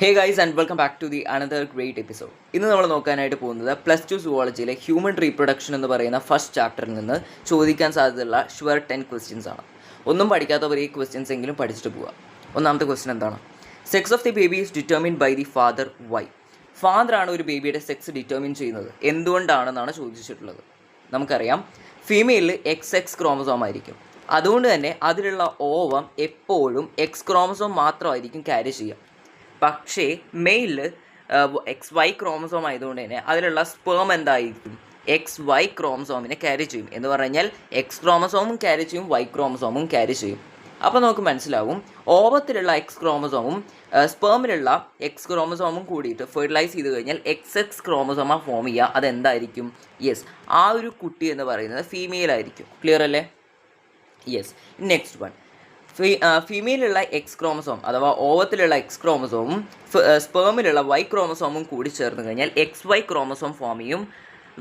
Hey guys and welcome back to the another great episode. ഇന്ന് നമ്മൾ നോക്കാനായിട്ട് പോകുന്നത് +2 സുവോളജിയിലെ ഹ്യൂമൻ റീപ്രൊഡക്ഷൻ എന്ന് പറയുന്ന ഫസ്റ്റ് ചാപ്റ്ററിൽ നിന്ന് ചോദിക്കാൻ സാധ്യതയുള്ള ഷുവർ 10 ക്വസ്റ്റ്യൻസ് ആണ്. ഒന്നും പഠിക്കാത്തവർ ഈ ക്വസ്റ്റ്യൻസ് എങ്കിലും പഠിച്ചിട്ട് പോവുക. ഒന്നാമത്തെ ക്വസ്റ്റ്യൻ എന്താണ്? Sex of the baby is determined by the father. Why? ഫാദറാണ് ഒരു ബേബിയുടെ സെക്സ് ഡിറ്റർമിൻ ചെയ്യുന്നത്. എന്തുകൊണ്ടാണെന്നാണ് ചോദിച്ചിട്ടുള്ളത്. നമുക്കറിയാം ഫീമെയിലിൽ XX ക്രോമസോം ആയിരിക്കും. അതുകൊണ്ട് തന്നെ അതിലുള്ള ഓവം എപ്പോഴും X ക്രോമസോം മാത്രമായിരിക്കും ക്യാരി ചെയ്യുക. പക്ഷേ മെയിലിൽ XY ക്രോമസോം ആയതുകൊണ്ട് തന്നെ അതിലുള്ള സ്പേം എന്തായിരിക്കും? XY ക്രോമസോമിനെ ക്യാരി ചെയ്യും. എന്ന് പറഞ്ഞാൽ X ക്രോമസോമും ക്യാരി ചെയ്യും, Y ക്രോമസോമും ക്യാരി ചെയ്യും. അപ്പോൾ നമുക്ക് മനസ്സിലാവും ഓവത്തിലുള്ള X ക്രോമസോമും സ്പേമിലുള്ള X ക്രോമസോമും കൂടിയിട്ട് ഫെർട്ടിലൈസ് ചെയ്ത് കഴിഞ്ഞാൽ XX ക്രോമസോമാണ് ഫോം ചെയ്യുക. അതെന്തായിരിക്കും? യെസ്, ആ ഒരു കുട്ടി എന്ന് പറയുന്നത് ഫീമെയിൽ ആയിരിക്കും. ക്ലിയർ അല്ലേ? യെസ്. നെക്സ്റ്റ് വൺ, ഫീമെയിലുള്ള X ക്രോമസോം അഥവാ ഓവത്തിലുള്ള X ക്രോമസോമും സ്പേമിലുള്ള Y ക്രോമസോമും കൂടി ചേർന്ന് കഴിഞ്ഞാൽ XY ക്രോമസോം ഫോം ചെയ്യും,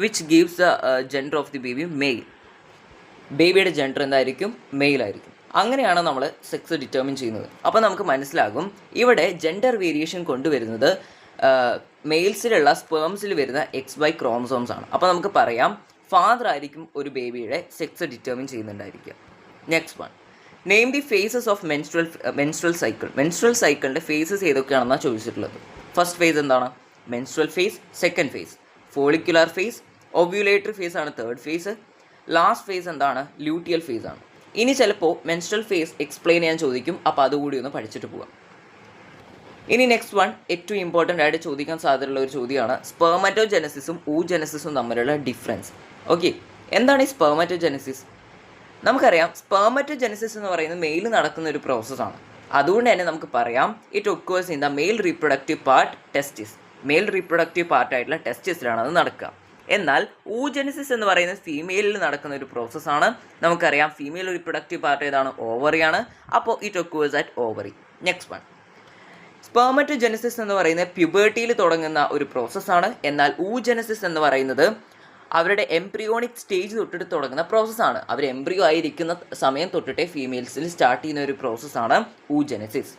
which gives the gender of the baby male. ബേബിയുടെ ജെൻഡർ എന്തായിരിക്കും? മെയിൽ ആയിരിക്കും. അങ്ങനെയാണ് നമ്മൾ സെക്സ് ഡിറ്റർമിൻ ചെയ്യുന്നത്. അപ്പോൾ നമുക്ക് മനസ്സിലാകും ഇവിടെ ജെൻഡർ വേരിയേഷൻ കൊണ്ടുവരുന്നത് മെയിൽസിലുള്ള സ്പേംസിൽ വരുന്ന XY ക്രോമസോംസ് ആണ്. അപ്പോൾ നമുക്ക് പറയാം ഫാദർ ആയിരിക്കും ഒരു ബേബിയുടെ സെക്സ് ഡിറ്റർമിൻ ചെയ്യുന്നുണ്ടായിരിക്കുക. Next one, name the phases of menstrual cycle. Menstrual സൈക്കിളിൻ്റെ ഫേസസ് ഏതൊക്കെയാണെന്നാണ് ചോദിച്ചിട്ടുള്ളത്. ഫസ്റ്റ് ഫേസ് എന്താണ്? Menstrual phase. Second phase follicular phase. Ovulatory phase ആണ് തേർഡ് ഫേസ്. ലാസ്റ്റ് ഫേസ് എന്താണ്? ലൂട്ടിയൽ ഫേസ് ആണ്. ഇനി ചിലപ്പോൾ മെൻസ്ട്രൽ ഫേസ് എക്സ്പ്ലെയിൻ ചെയ്യാൻ ചോദിക്കും. അപ്പോൾ അതുകൂടി ഒന്ന് പഠിച്ചിട്ട് പോകാം. ഇനി നെക്സ്റ്റ് വൺ, ഏറ്റവും ഇമ്പോർട്ടൻ്റ് ആയിട്ട് ചോദിക്കാൻ സാധ്യതയുള്ള ഒരു ചോദ്യമാണ് സ്പെർമറ്റോജെനസിസും ഊജെനസിസും തമ്മിലുള്ള ഡിഫറൻസ്. ഓക്കെ, എന്താണ് ഈ സ്പെർമറ്റോജെനസിസ്? നമുക്കറിയാം സ്പെർമറ്റോജെനസിസ് എന്ന് പറയുന്നത് മെയിൽ നടക്കുന്ന ഒരു പ്രോസസ്സാണ്. അതുകൊണ്ട് തന്നെ നമുക്ക് പറയാം it occurs in the male reproductive part testis. Male reproductive പാർട്ടായിട്ടുള്ള ടെസ്റ്റിസിലാണ് അത് നടക്കുക. എന്നാൽ ഊജെനസിസ് എന്ന് പറയുന്നത് ഫീമെയിലിൽ നടക്കുന്ന ഒരു പ്രോസസ്സാണ്. നമുക്കറിയാം ഫീമെയിൽ റീപ്രൊഡക്റ്റീവ് പാർട്ട് ഏതാണ്? ഓവറിയാണ്. അപ്പോൾ it occurs at ovary. Next one, spermatogenesis എന്ന് പറയുന്നത് പ്യൂബർട്ടിയിൽ തുടങ്ങുന്ന ഒരു പ്രോസസ്സാണ്. എന്നാൽ ഊജെനസിസ് എന്ന് പറയുന്നത് അവരുടെ എംബ്രിയോണിക് സ്റ്റേജ് തൊട്ടിട്ട് തുടങ്ങുന്ന പ്രോസസ്സാണ്. അവർ എംബ്രിയോ ആയിരിക്കുന്ന സമയം തൊട്ടിട്ടേ ഫീമെയിൽസിൽ സ്റ്റാർട്ട് ചെയ്യുന്ന ഒരു പ്രോസസ്സാണ് ഊജെനസിസ്.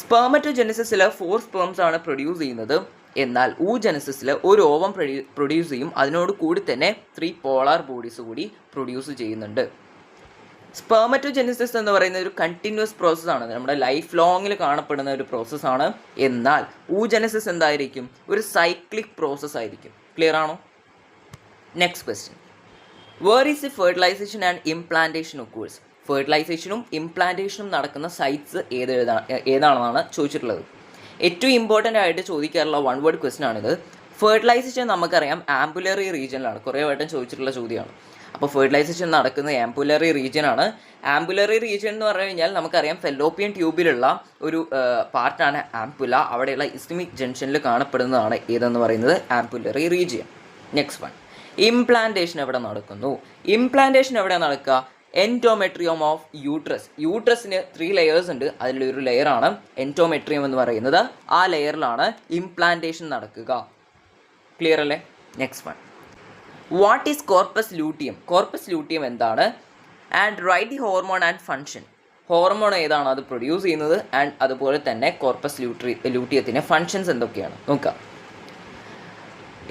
സ്പെർമറ്റോജെനസിസിൽ 4 സ്പേംസ് ആണ് പ്രൊഡ്യൂസ് ചെയ്യുന്നത്. എന്നാൽ ഊജെനസിസിൽ ഒരു ഓവം പ്രൊഡ്യൂസ് ചെയ്യും. അതിനോട് കൂടി തന്നെ 3 പോളാർ ബോഡീസ് കൂടി പ്രൊഡ്യൂസ് ചെയ്യുന്നുണ്ട്. സ്പെർമറ്റോജെനസിസ് എന്ന് പറയുന്ന ഒരു കണ്ടിന്യൂസ് പ്രോസസ്സാണ്. നമ്മുടെ ലൈഫ് ലോങ്ങിൽ കാണപ്പെടുന്ന ഒരു പ്രോസസ്സാണ്. എന്നാൽ ഊജെനസിസ് എന്തായിരിക്കും? ഒരു സൈക്ലിക് പ്രോസസ്സ് ആയിരിക്കും. ക്ലിയർ ആണോ? Next question, where is the fertilization and implantation occurs? ഫെർട്ടിലൈസേഷനും ഇംപ്ലാന്റേഷനും നടക്കുന്ന സൈറ്റ്സ് ഏതാണെന്നാണ് ചോദിച്ചിട്ടുള്ളത്. ഏറ്റവും ഇമ്പോർട്ടൻ്റ് ആയിട്ട് ചോദിക്കാറുള്ള 1 വേർഡ് ക്വസ്റ്റ്യൻ ആണിത്. ഫെർട്ടിലൈസേഷൻ നമുക്കറിയാം ആംബുലറി റീജിയനിലാണ്. കുറേ വട്ടം ചോദിച്ചിട്ടുള്ള ചോദ്യമാണ്. അപ്പോൾ ഫെർട്ടിലൈസേഷൻ നടക്കുന്നത് ആംബുലറി റീജിയനാണ്. ആംബുലറി റീജിയൻ എന്ന് പറഞ്ഞു കഴിഞ്ഞാൽ നമുക്കറിയാം ഫെല്ലോപ്പിയൻ ട്യൂബിലുള്ള ഒരു പാർട്ടാണ് ആംപുല. അവിടെയുള്ള ഇസ്മിക് ജംഗ്ഷനിൽ കാണപ്പെടുന്നതാണ് ഏതെന്ന് പറയുന്നത് ampullary region. Next one, implantation എവിടെ നടക്കുന്നു? ഇംപ്ലാന്റേഷൻ എവിടെ നടക്കുക? Endometrium of uterus. യൂട്രസിന് 3 ലെയേഴ്സ് ഉണ്ട്. അതിലൊരു ലെയറാണ് എൻഡോമെട്രിയം എന്ന് പറയുന്നത്. ആ ലെയറിലാണ് ഇംപ്ലാന്റേഷൻ നടക്കുക. ക്ലിയർ അല്ലേ? Next one, what is corpus luteum? Corpus luteum എന്താണ്? And write the hormone and function. Hormone ഏതാണ് അത് പ്രൊഡ്യൂസ് ചെയ്യുന്നത്? ആൻഡ് അതുപോലെ തന്നെ കോർപ്പസ് ലൂട്ടിയത്തിൻ്റെ ഫങ്ഷൻസ് എന്തൊക്കെയാണ് നോക്കാം.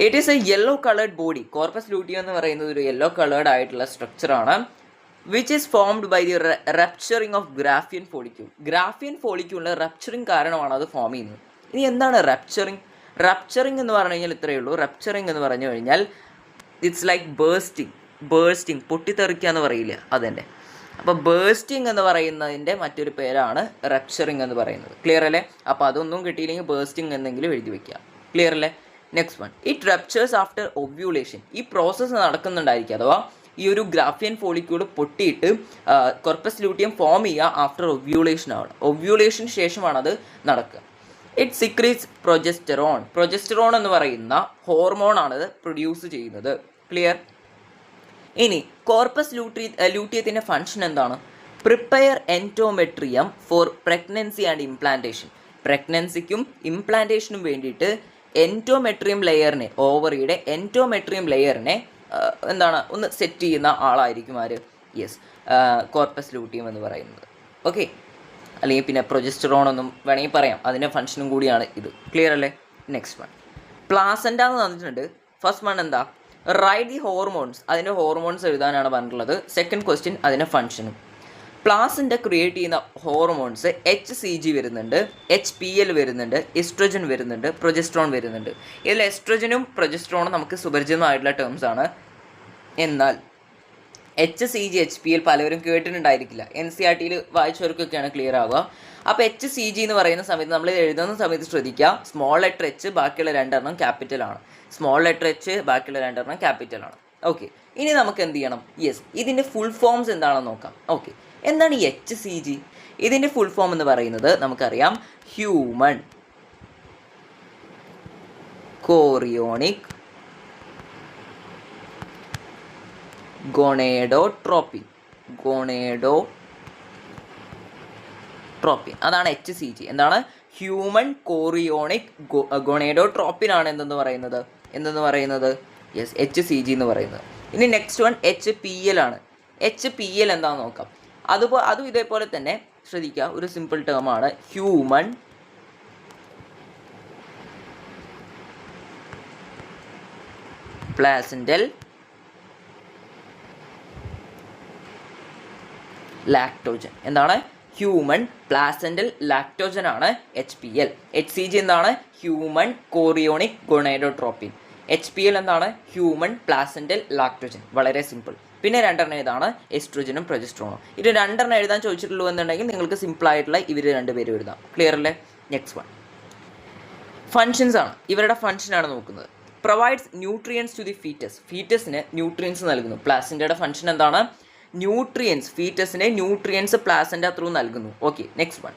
It is a yellow coloured body. Corpus luteum എന്ന് പറയുന്നത് ഒരു യെല്ലോ കളേർഡ് ആയിട്ടുള്ള സ്ട്രക്ചറാണ്. Which is formed by the rupturing of graafian follicle. Graafian ഫോളിക്യൂളിൻ്റെ റപ്ചറിങ് കാരണമാണ് അത് ഫോം ചെയ്യുന്നത്. ഇനി എന്താണ് റപ്ചറിങ്? റപ്ചറിങ് എന്ന് പറഞ്ഞു കഴിഞ്ഞാൽ ഇത്രയേ ഉള്ളൂ. റപ്ചറിങ് എന്ന് പറഞ്ഞു കഴിഞ്ഞാൽ ഇറ്റ്സ് ലൈക്ക് ബേഴ്സ്റ്റിംഗ് പൊട്ടിത്തെറിക്കുക എന്ന് പറയില്ല, അതെൻ്റെ. അപ്പോൾ ബേഴ്സ്റ്റിംഗ് എന്ന് പറയുന്നതിൻ്റെ മറ്റൊരു പേരാണ് റപ്ചറിങ് എന്ന് പറയുന്നത്. ക്ലിയർ അല്ലേ? അപ്പോൾ അതൊന്നും കിട്ടിയില്ലെങ്കിൽ ബേഴ്സ്റ്റിംഗ് എന്നെങ്കിലും എഴുതി വയ്ക്കുക. ക്ലിയർ അല്ലേ? Next one, it ruptures after ovulation. ഈ പ്രോസസ്സ് നടക്കുന്നുണ്ടായിരിക്കും. അഥവാ ഈ ഒരു ഗ്രാഫിയൻ ഫോളിക്യൂൾ പൊട്ടിയിട്ട് കോർപ്പസ് ലൂട്ടിയം ഫോം ചെയ്യുക ആഫ്റ്റർ ഒവ്യൂലേഷൻ ആണ്. ഒവ്യൂലേഷന് ശേഷമാണ് അത് നടക്കുക. It സിക്രീറ്റ്സ് progesterone. പ്രൊജസ്റ്ററോൺ എന്ന് പറയുന്ന ഹോർമോണാണത് പ്രൊഡ്യൂസ് ചെയ്യുന്നത്. ക്ലിയർ? ഇനി കോർപ്പസ് ലൂട്ടിയത്തിൻ്റെ ഫങ്ഷൻ എന്താണ്? Prepare endometrium for pregnancy and implantation. പ്രഗ്നൻസിക്കും ഇംപ്ലാന്റേഷനും വേണ്ടിയിട്ട് എൻഡോമെട്രിയം ലെയറിനെ, ഓവറിയുടെ എൻഡോമെട്രിയം ലെയറിനെ എന്താണ് ഒന്ന് സെറ്റ് ചെയ്യുന്ന ആളായിരിക്കും ആര്? യെസ്, കോർപ്പസ് ലൂട്ടിയം എന്ന് പറയുന്നത്. ഓക്കെ, അല്ലെങ്കിൽ പിന്നെ പ്രൊജസ്റ്ററോൺ എന്നും വേണമെങ്കിൽ പറയാം. അതിൻ്റെ ഫംഗ്ഷനും കൂടിയാണ് ഇത്. ക്ലിയർ അല്ലേ? നെക്സ്റ്റ് വൺ പ്ലാസൻ്റ എന്ന് തന്നിട്ടുണ്ട്. ഫസ്റ്റ് വൺ എന്താ? Write the hormones. അതിൻ്റെ ഹോർമോൺസ് എഴുതാനാണ് പറഞ്ഞിട്ടുള്ളത്. സെക്കൻഡ് ക്വസ്റ്റ്യൻ അതിൻ്റെ ഫംഗ്ഷനും. പ്ലാസൻ്റ ക്രിയേറ്റ് ചെയ്യുന്ന ഹോർമോൺസ് HCG വരുന്നുണ്ട്, HPL വരുന്നുണ്ട്, എസ്ട്രോജൻ വരുന്നുണ്ട്, പ്രൊജസ്ട്രോൺ വരുന്നുണ്ട്. ഇതിൽ എസ്ട്രോജനും പ്രൊജസ്ട്രോണും നമുക്ക് സുപരിചിതമായിട്ടുള്ള ടേംസ് ആണ്. എന്നാൽ HCG HPL പലവരും കേട്ടിട്ടുണ്ടായിരിക്കില്ല. NCERTയിൽ വായിച്ചവർക്കൊക്കെയാണ് ക്ലിയർ ആവുക. അപ്പോൾ HCG എന്ന് പറയുന്ന സമയത്ത് നമ്മൾ എഴുതുന്ന സമയത്ത് ശ്രദ്ധിക്കുക, സ്മോൾ ലെറ്റർ H ബാക്കിയുള്ള രണ്ടെണ്ണം ക്യാപിറ്റലാണ്. സ്മോൾ ലെറ്റർ H ബാക്കിയുള്ള രണ്ടെണ്ണം ക്യാപിറ്റലാണ്. ഓക്കെ, ഇനി നമുക്ക് എന്ത് ചെയ്യണം? യെസ്, ഇതിൻ്റെ ഫുൾ ഫോംസ് എന്താണെന്ന് നോക്കാം. ഓക്കെ, എന്താണ് ഈ HCG? ഇതിൻ്റെ ഫുൾ ഫോം എന്ന് പറയുന്നത് നമുക്കറിയാം, ഹ്യൂമൻ കോറിയോണിക് ഗൊണേഡോട്രോപ്പിൻ. അതാണ് HCG. എന്താണ്? ഹ്യൂമൻ കോറിയോണിക് ഗൊണേഡോട്രോപ്പിൻ ആണ് എന്തെന്ന് പറയുന്നത് യെസ്, HCG എന്ന് പറയുന്നത്. ഇനി നെക്സ്റ്റ് വൺ HPL ആണ്. HPL എന്താണെന്ന് നോക്കാം. അതും ഇതേപോലെ തന്നെ ശ്രദ്ധിക്കുക, ഒരു സിമ്പിൾ ടേം ആണ്, ഹ്യൂമൻ പ്ലാസെന്റൽ ലാക്ടോജൻ. എന്താണ്? ഹ്യൂമൻ പ്ലാസെന്റൽ ലാക്ടോജൻ ആണ് HPL. HCG എന്താണ്? Human chorionic gonadotropin. HPL എന്താണ്? Human placental lactogen. വളരെ സിമ്പിൾ. പിന്നെ രണ്ടെണ്ണം ഏതാണ്? എസ്ട്രോജനും പ്രൊജസ്ട്രോണും. ഇത് രണ്ടെണ്ണം എഴുതാൻ ചോദിച്ചിട്ടുള്ളൂ എന്നുണ്ടെങ്കിൽ നിങ്ങൾക്ക് സിമ്പിളായിട്ടുള്ള ഇവർ രണ്ടുപേരും എഴുതാം. ക്ലിയർ അല്ലേ? നെക്സ്റ്റ് വൺ ഫങ്ഷൻസ് ആണ്. ഇവരുടെ ഫങ്ഷനാണ് നോക്കുന്നത്. Provides nutrients to the foetus. ഫീറ്റസിന് ന്യൂട്രിയൻസ് നൽകുന്നു. പ്ലാസെന്റയുടെ ഫങ്ഷൻ എന്താണ്? ന്യൂട്രിയൻസ്. ഫീറ്റസിന് ന്യൂട്രിയൻസ് പ്ലാസെന്റ ത്രൂ നൽകുന്നു. Okay, next one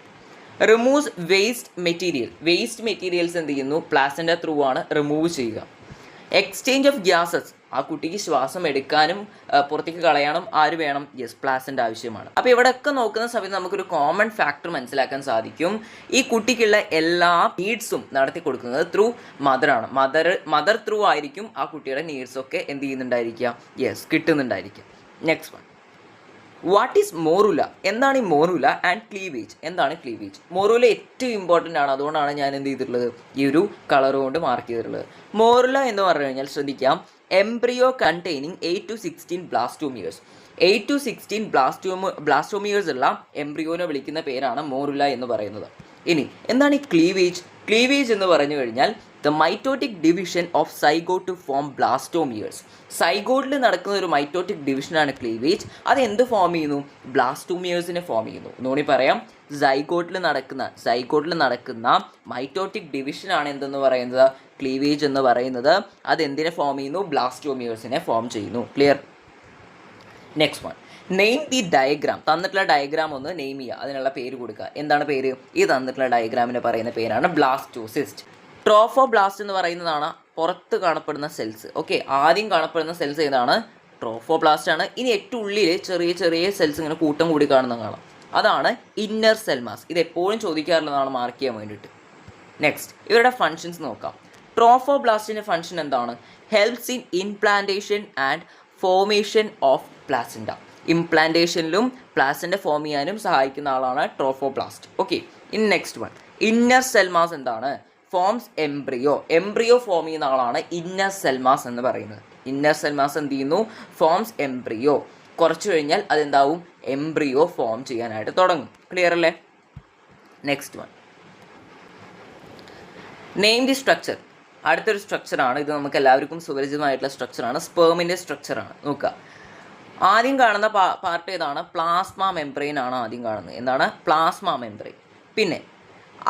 removes waste material. Waste materials എന്ത് ചെയ്യുന്നു? പ്ലാസെന്റ ത്രൂ ആണ് റിമൂവ് ചെയ്യുക. Exchange of gases. ആ കുട്ടിക്ക് ശ്വാസം എടുക്കാനും പുറത്തേക്ക് കളയാനും ആര് വേണം? യെസ്, പ്ലാസെന്റ ആവശ്യമാണ്. അപ്പോൾ ഇവിടെയൊക്കെ നോക്കുന്ന സമയത്ത് നമുക്കൊരു കോമൺ ഫാക്ടർ മനസ്സിലാക്കാൻ സാധിക്കും. ഈ കുട്ടിക്കുള്ള എല്ലാ നീഡ്സും നടത്തി കൊടുക്കുന്നത് ത്രൂ മദറാണ്. മദർ ത്രൂ ആയിരിക്കും ആ കുട്ടിയുടെ നീഡ്സൊക്കെ എന്ത് ചെയ്യുന്നുണ്ടായിരിക്കുക? യെസ്, കിട്ടുന്നുണ്ടായിരിക്കും. Next one what is morula? എന്താണ് ഈ മോറുല? And cleavage. എന്താണ് ക്ലീവേജ്? മോറുല ഏറ്റവും ഇമ്പോർട്ടൻ്റ് ആണ്. അതുകൊണ്ടാണ് ഞാൻ എന്ത് ചെയ്തിട്ടുള്ളത്? ഈ ഒരു കളർ കൊണ്ട് മാർക്ക് ചെയ്തിട്ടുള്ളത്. മോറുല എന്ന് പറഞ്ഞു കഴിഞ്ഞാൽ ശ്രദ്ധിക്കാം, embryo containing 8 to 16 blastomeres. 8 to 16 blastomeres ഉള്ള എംബ്രിയോനെ വിളിക്കുന്ന പേരാണ് മോറുല എന്ന് പറയുന്നത്. ഇനി എന്താണ് ഈ ക്ലീവേജ്? ക്ലീവേജ് എന്ന് പറഞ്ഞു കഴിഞ്ഞാൽ the mitotic division of zygote to form blastomeres. സൈഗോട്ടിൽ നടക്കുന്ന ഒരു മൈറ്റോട്ടിക് ഡിവിഷനാണ് ക്ലീവേജ്. അത് എന്ത് ഫോം ചെയ്യുന്നു? ബ്ലാസ്റ്റോമിയേഴ്സിനെ ഫോം ചെയ്യുന്നു. ഒന്നുകൂടി പറയാം, സൈഗോട്ടിൽ നടക്കുന്ന മൈറ്റോട്ടിക് ഡിവിഷനാണ് എന്തെന്ന് പറയുന്നത്? ക്ലീവേജ് എന്ന് പറയുന്നത്. അത് എന്തിനെ ഫോം ചെയ്യുന്നു? ബ്ലാസ്റ്റോമിയേഴ്സിനെ ഫോം ചെയ്യുന്നു. Clear? Next one name the diagram. തന്നിട്ടുള്ള ഡയഗ്രാം ഒന്ന് നെയിം ചെയ്യുക, അതിനുള്ള പേര് കൊടുക്കുക. എന്താണ് പേര്? ഈ തന്നിട്ടുള്ള ഡയഗ്രാമിന് പറയുന്ന പേരാണ് ബ്ലാസ്റ്റോസിസ്റ്റ്. ട്രോഫോബ്ലാസ്റ്റ് എന്ന് പറയുന്നതാണ് പുറത്ത് കാണപ്പെടുന്ന സെൽസ്. ഓക്കെ, ആദ്യം കാണപ്പെടുന്ന സെൽസ് ഏതാണ്? ട്രോഫോബ്ലാസ്റ്റ് ആണ്. ഇനി ഏറ്റവും ഉള്ളിൽ ചെറിയ ചെറിയ സെൽസ് ഇങ്ങനെ കൂട്ടം കൂടി കാണുന്ന കാണാം, അതാണ് ഇന്നർ സെൽ മാസ്. ഇത് എപ്പോഴും ചോദിക്കാറുള്ളതാണ് മാർക്ക് ചെയ്യാൻ വേണ്ടിയിട്ട്. നെക്സ്റ്റ് ഇവരുടെ ഫങ്ഷൻസ് നോക്കാം. ട്രോഫോബ്ലാസ്റ്റിൻ്റെ ഫങ്ഷൻ എന്താണ്? Helps in implantation and formation of placenta. ഇംപ്ലാന്റേഷനിലും പ്ലാസെന്റ ഫോം ചെയ്യാനും സഹായിക്കുന്ന ആളാണ് ട്രോഫോബ്ലാസ്റ്റ്. ഓക്കെ, ഇനി next one inner cell mass എന്താണ്? Forms embryo. എംബ്രിയോ ഫോം ചെയ്യുന്ന ആളാണ് ഇന്നർ സെൽ മാസ് എന്ന് പറയുന്നത്. ഇന്നർ സെൽ മാസ് എന്ത് ചെയ്യുന്നു? Forms embryo. കുറച്ച് കഴിഞ്ഞാൽ അതെന്താവും? എംബ്രിയോ ഫോം ചെയ്യാനായിട്ട് തുടങ്ങും. ക്ലിയർ അല്ലേ? Next one name the structure. അടുത്തൊരു സ്ട്രക്ചറാണ് ഇത്, നമുക്ക് എല്ലാവർക്കും സുപരിചിതമായിട്ടുള്ള സ്ട്രക്ചറാണ്. സ്പേമിൻ്റെ സ്ട്രക്ചറാണ്. നോക്കുക, ആദ്യം കാണുന്ന പാർട്ട് ഏതാണ്? പ്ലാസ്മ മെംബ്രെയിൻ ആണ് ആദ്യം കാണുന്നത്. എന്താണ്? Plasma membrane. പിന്നെ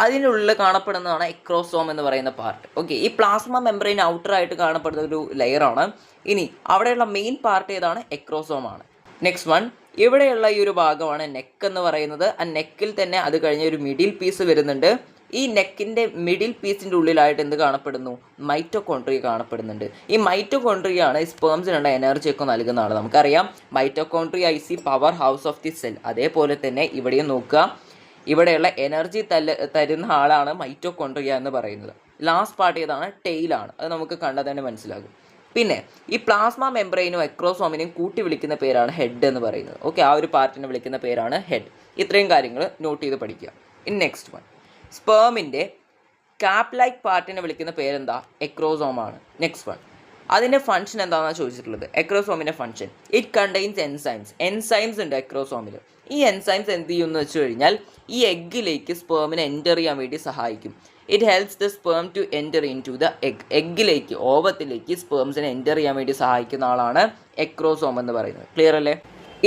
അതിനുള്ളിൽ കാണപ്പെടുന്നതാണ് എക്രോസോം എന്ന് പറയുന്ന പാർട്ട്. ഓക്കെ, ഈ പ്ലാസ്മ മെംബ്രെയിൻ ഔട്ടറായിട്ട് കാണപ്പെടുന്ന ഒരു ലെയറാണ്. ഇനി അവിടെയുള്ള മെയിൻ പാർട്ട് ഏതാണ്? എക്രോസോം ആണ്. നെക്സ്റ്റ് വൺ ഇവിടെയുള്ള ഈ ഒരു ഭാഗമാണ് നെക്ക് എന്ന് പറയുന്നത്. ആ നെക്കിൽ തന്നെ അത് കഴിഞ്ഞ ഒരു മിഡിൽ പീസ് വരുന്നുണ്ട്. ഈ നെക്കിൻ്റെ മിഡിൽ പീസിൻ്റെ ഉള്ളിലായിട്ട് എന്ത് കാണപ്പെടുന്നു? മൈറ്റോകോൺട്രിയ കാണപ്പെടുന്നുണ്ട്. ഈ മൈറ്റോകോൺട്രിയാണ് സ്പേംസിനുള്ള എനർജിയൊക്കെ നൽകുന്നതാണ്. നമുക്കറിയാം mitochondria is the power house of the cell. അതേപോലെ തന്നെ ഇവിടെയും നോക്കുക, ഇവിടെയുള്ള എനർജി തരുന്ന ആളാണ് മൈറ്റോകോൺട്രിയ എന്ന് പറയുന്നത്. ലാസ്റ്റ് പാർട്ട് ഏതാണ്? ടെയിലാണ്. അത് നമുക്ക് കണ്ടാൽ തന്നെ മനസ്സിലാകും. പിന്നെ ഈ പ്ലാസ്മ മെംബ്രെയിനും എക്രോസോമിനെയും കൂട്ടി വിളിക്കുന്ന പേരാണ് ഹെഡ് എന്ന് പറയുന്നത്. ഓക്കെ, ആ ഒരു പാർട്ടിനെ വിളിക്കുന്ന പേരാണ് ഹെഡ്. ഇത്രയും കാര്യങ്ങൾ നോട്ട് ചെയ്ത് പഠിക്കുക. ഇനി നെക്സ്റ്റ് വൺ, സ്പേമിൻ്റെ കാപ്പ് ലൈക്ക് പാർട്ടിനെ വിളിക്കുന്ന പേരെന്താ? എക്രോസോമാണ്. നെക്സ്റ്റ് വൺ, അതിൻ്റെ ഫംഗ്ഷൻ എന്താണെന്നാണ് ചോദിച്ചിട്ടുള്ളത്. എക്രോസോമിൻ്റെ ഫംഗ്ഷൻ, ഇറ്റ് കണ്ടെയ്ൻസ് എൻസൈംസ് ഉണ്ട് എക്രോസോമിൽ. ഈ എൻസൈംസ് എന്ത് ചെയ്യുമെന്ന് വെച്ച് കഴിഞ്ഞാൽ ഈ എഗ്ഗിലേക്ക് സ്പേമിനെ എൻ്റർ ചെയ്യാൻ വേണ്ടി സഹായിക്കും. It helps the sperm to enter into the എഗ്ഗിലേക്ക്, ഓവത്തിലേക്ക് സ്പേംസിനെ എൻ്റർ ചെയ്യാൻ വേണ്ടി സഹായിക്കുന്ന ആളാണ് എക്രോസോം എന്ന് പറയുന്നത്. ക്ലിയർ അല്ലേ?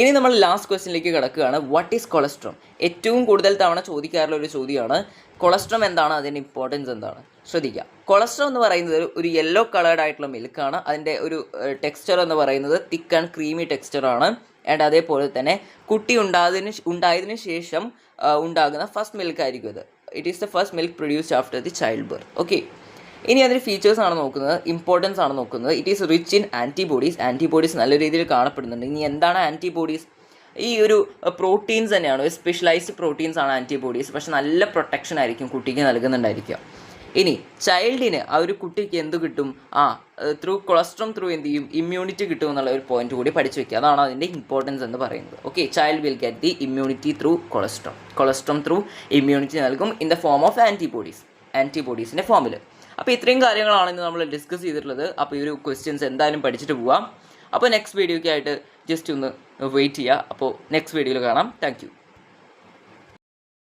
ഇനി നമ്മൾ ലാസ്റ്റ് ക്വസ്റ്റ്യനിലേക്ക് കിടക്കുകയാണ്. What is colostrum? ഏറ്റവും കൂടുതൽ തവണ ചോദിക്കാറുള്ള ഒരു ചോദ്യമാണ്. കൊളസ്ട്രോം എന്താണ്, അതിൻ്റെ ഇമ്പോർട്ടൻസ് എന്താണ്? ശ്രദ്ധിക്കുക. കൊളസ്ട്രോം എന്ന് പറയുന്നത് ഒരു യെല്ലോ കളേർഡ് ആയിട്ടുള്ള മിൽക്കാണ്. അതിൻ്റെ ഒരു ടെക്സ്ചർ എന്ന് പറയുന്നത് തിക്ക് ആൻഡ് ക്രീമി ടെക്സ്ചറാണ്. ആൻഡ് അതേപോലെ തന്നെ കുട്ടി ഉണ്ടായതിനു ശേഷം ഉണ്ടാകുന്ന ഫസ്റ്റ് മിൽക്ക് ആയിരിക്കും ഇത്. It is the first milk produced after the child birth. Okay, ഇനി അതിൻ്റെ ഫീച്ചേഴ്സ് ആണ് നോക്കുന്നത്, ഇമ്പോർട്ടൻസ് ആണ് നോക്കുന്നത്. It is rich in antibodies നല്ല രീതിയിൽ കാണപ്പെടുന്നുണ്ട്. ഇനി എന്താണ് ആൻറ്റിബോഡീസ്? ഈ ഒരു പ്രോട്ടീൻസ് തന്നെയാണ്, ഒരു സ്പെഷ്യലൈസ്ഡ് പ്രോട്ടീൻസ് ആണ് ആൻറ്റിബോഡീസ്. പക്ഷെ നല്ല പ്രൊട്ടക്ഷൻ ആയിരിക്കും കുട്ടിക്ക് നൽകുന്നുണ്ടായിരിക്കുക. ഇനി ചൈൽഡിന്, ആ ഒരു കുട്ടിക്ക് എന്ത് കിട്ടും? ത്രൂ കൊളസ്ട്രോം ത്രൂ എന്ത് ചെയ്യും? ഇമ്മ്യൂണിറ്റി കിട്ടും എന്നുള്ള ഒരു പോയിന്റ് കൂടി പഠിച്ചു വെക്കുക. അതാണ് അതിൻ്റെ ഇമ്പോർട്ടൻസ് എന്ന് പറയുന്നത്. Okay, child will get the immunity through colostrum through immunity നൽകും ഇൻ ദ ഫോം ഓഫ് ആൻറ്റിബോഡീസിൻ്റെ ഫോമിൽ. അപ്പോൾ ഇത്രയും കാര്യങ്ങളാണ് ഇന്ന് നമ്മൾ ഡിസ്കസ് ചെയ്തിട്ടുള്ളത്. അപ്പോൾ ഈ ഒരു ക്വസ്റ്റ്യൻസ് എന്തായാലും പഠിച്ചിട്ട് പോവാം. അപ്പോൾ നെക്സ്റ്റ് വീഡിയോയ്ക്കായിട്ട് ജസ്റ്റ് ഒന്ന് വെയിറ്റ് ചെയ്യുക. അപ്പോൾ നെക്സ്റ്റ് വീഡിയോയിൽ കാണാം. Thank you.